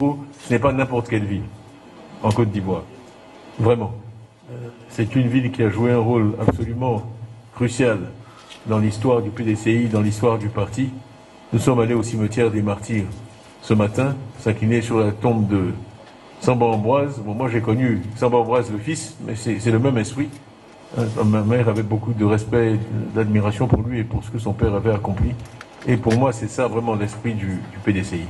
Ce n'est pas n'importe quelle ville en Côte d'Ivoire. Vraiment. C'est une ville qui a joué un rôle absolument crucial dans l'histoire du PDCI, dans l'histoire du parti. Nous sommes allés au cimetière des Martyrs ce matin, s'incliner sur la tombe de Samba Ambroise. Bon, moi j'ai connu Samba Ambroise le fils, mais c'est le même esprit. Ma mère avait beaucoup de respect, d'admiration pour lui et pour ce que son père avait accompli. Et pour moi, c'est ça vraiment l'esprit du PDCI.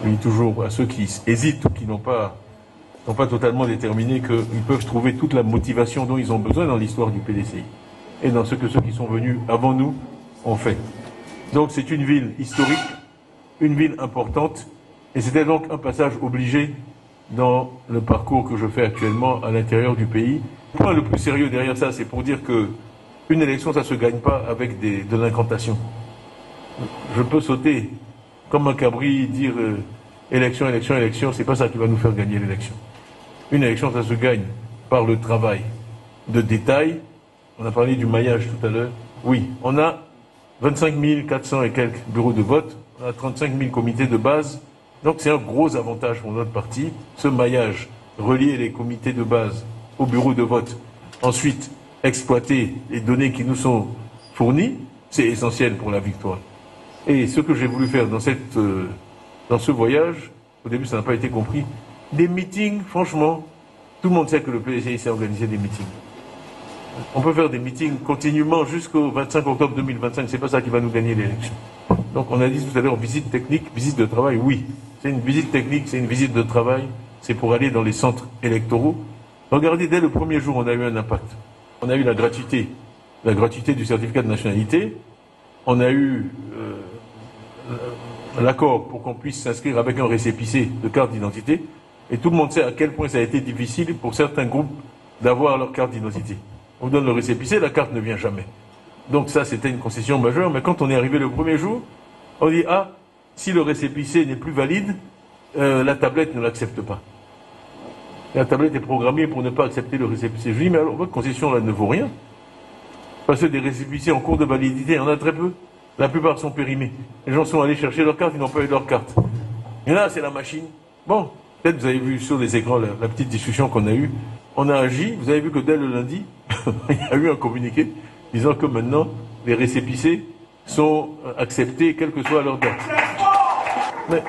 Je dis toujours à ceux qui hésitent ou qui n'ont pas totalement déterminé qu'ils peuvent trouver toute la motivation dont ils ont besoin dans l'histoire du PDCI et dans ce que ceux qui sont venus avant nous ont fait. Donc c'est une ville historique, une ville importante, et c'était donc un passage obligé dans le parcours que je fais actuellement à l'intérieur du pays. Le point le plus sérieux derrière ça, c'est pour dire qu'une élection, ça ne se gagne pas avec de l'incantation. Je peux sauter comme un cabri, dire élection, élection, élection, c'est pas ça qui va nous faire gagner l'élection. Une élection, ça se gagne par le travail de détail. On a parlé du maillage tout à l'heure. Oui, on a 25 400 et quelques bureaux de vote, on a 35 000 comités de base. Donc c'est un gros avantage pour notre parti, ce maillage, relier les comités de base aux bureaux de vote. Ensuite, exploiter les données qui nous sont fournies, c'est essentiel pour la victoire. Et ce que j'ai voulu faire dans ce voyage, au début ça n'a pas été compris, des meetings, franchement, tout le monde sait que le PDCI sait organiser des meetings. On peut faire des meetings continuellement jusqu'au 25 octobre 2025, c'est pas ça qui va nous gagner l'élection. Donc on a dit tout à l'heure, visite technique, visite de travail, oui. C'est une visite technique, c'est une visite de travail, c'est pour aller dans les centres électoraux. Regardez, dès le premier jour, on a eu un impact. On a eu la gratuité du certificat de nationalité, on a eu l'accord pour qu'on puisse s'inscrire avec un récépissé de carte d'identité, et tout le monde sait à quel point ça a été difficile pour certains groupes d'avoir leur carte d'identité. On donne le récépissé, la carte ne vient jamais. Donc ça, c'était une concession majeure, mais quand on est arrivé le premier jour, on dit, ah, si le récépissé n'est plus valide, la tablette ne l'accepte pas. La tablette est programmée pour ne pas accepter le récépissé. Je dis, mais alors, votre concession là ne vaut rien. Parce que des récépissés en cours de validité, il y en a très peu. La plupart sont périmés. Les gens sont allés chercher leur carte, ils n'ont pas eu leur carte. Et là, c'est la machine. Bon, peut-être vous avez vu sur les écrans la petite discussion qu'on a eue. On a agi, vous avez vu que dès le lundi, il y a eu un communiqué disant que maintenant, les récépissés sont acceptés, quelle que soit leur date. Mais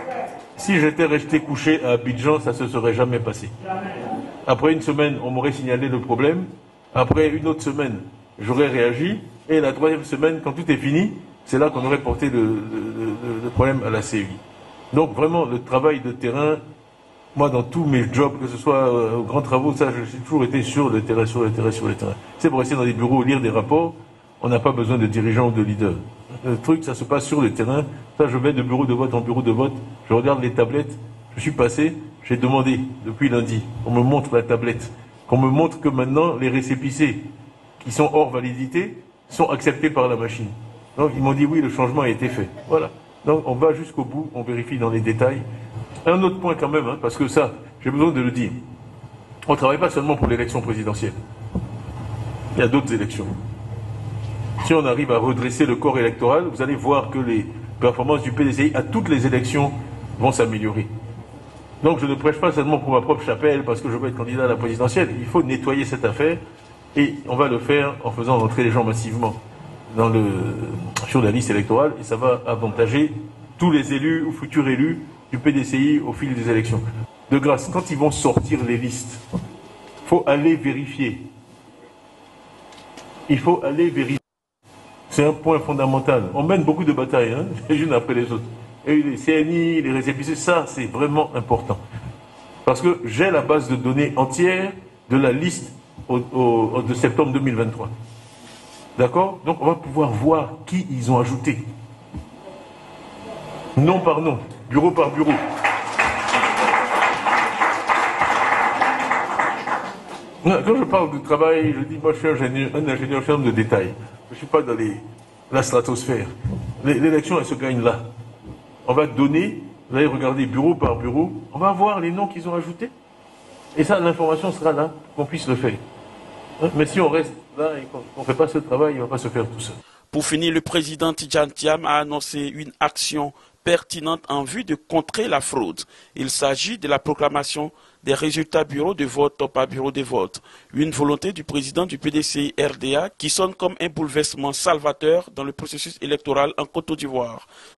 si j'étais resté couché à Abidjan, ça ne se serait jamais passé. Après une semaine, on m'aurait signalé le problème. Après une autre semaine, j'aurais réagi. Et la troisième semaine, quand tout est fini, c'est là qu'on aurait porté le problème à la CEI. Donc vraiment, le travail de terrain, moi dans tous mes jobs, que ce soit aux grands travaux, ça, j'ai toujours été sur le terrain, sur le terrain, sur le terrain. C'est pour rester dans des bureaux, lire des rapports, on n'a pas besoin de dirigeants ou de leaders. Le truc, ça se passe sur le terrain. Ça, je vais de bureau de vote en bureau de vote, je regarde les tablettes, je suis passé, j'ai demandé depuis lundi qu'on me montre la tablette, qu'on me montre que maintenant les récépissés qui sont hors validité sont acceptés par la machine. Donc ils m'ont dit oui, le changement a été fait. Voilà. Donc on va jusqu'au bout, on vérifie dans les détails. Un autre point quand même, hein, parce que ça, j'ai besoin de le dire. On ne travaille pas seulement pour l'élection présidentielle. Il y a d'autres élections. Si on arrive à redresser le corps électoral, vous allez voir que les performances du PDCI à toutes les élections vont s'améliorer. Donc je ne prêche pas seulement pour ma propre chapelle parce que je veux être candidat à la présidentielle. Il faut nettoyer cette affaire et on va le faire en faisant rentrer les gens massivement sur la liste électorale et ça va avantager tous les élus ou futurs élus du PDCI au fil des élections. De grâce, quand ils vont sortir les listes, il faut aller vérifier. Il faut aller vérifier. C'est un point fondamental. On mène beaucoup de batailles, hein, les unes après les autres. Et les CNI, les récépissés, ça c'est vraiment important. Parce que j'ai la base de données entière de la liste de septembre 2023. D'accord? Donc on va pouvoir voir qui ils ont ajouté. Nom par nom, bureau par bureau. Quand je parle de travail, je dis, moi je suis un ingénieur ferme de détail. Je ne suis pas dans la stratosphère. L'élection, elle se gagne là. On va donner, vous allez regarder bureau par bureau, on va voir les noms qu'ils ont ajoutés. Et ça, l'information sera là, qu'on puisse le faire. Mais si on reste là et qu'on ne fait pas ce travail, il ne va pas se faire tout seul. Pour finir, le président Tidjane Thiam a annoncé une action pertinente en vue de contrer la fraude. Il s'agit de la proclamation des résultats bureau de vote par bureau de vote. Une volonté du président du PDC RDA qui sonne comme un bouleversement salvateur dans le processus électoral en Côte d'Ivoire.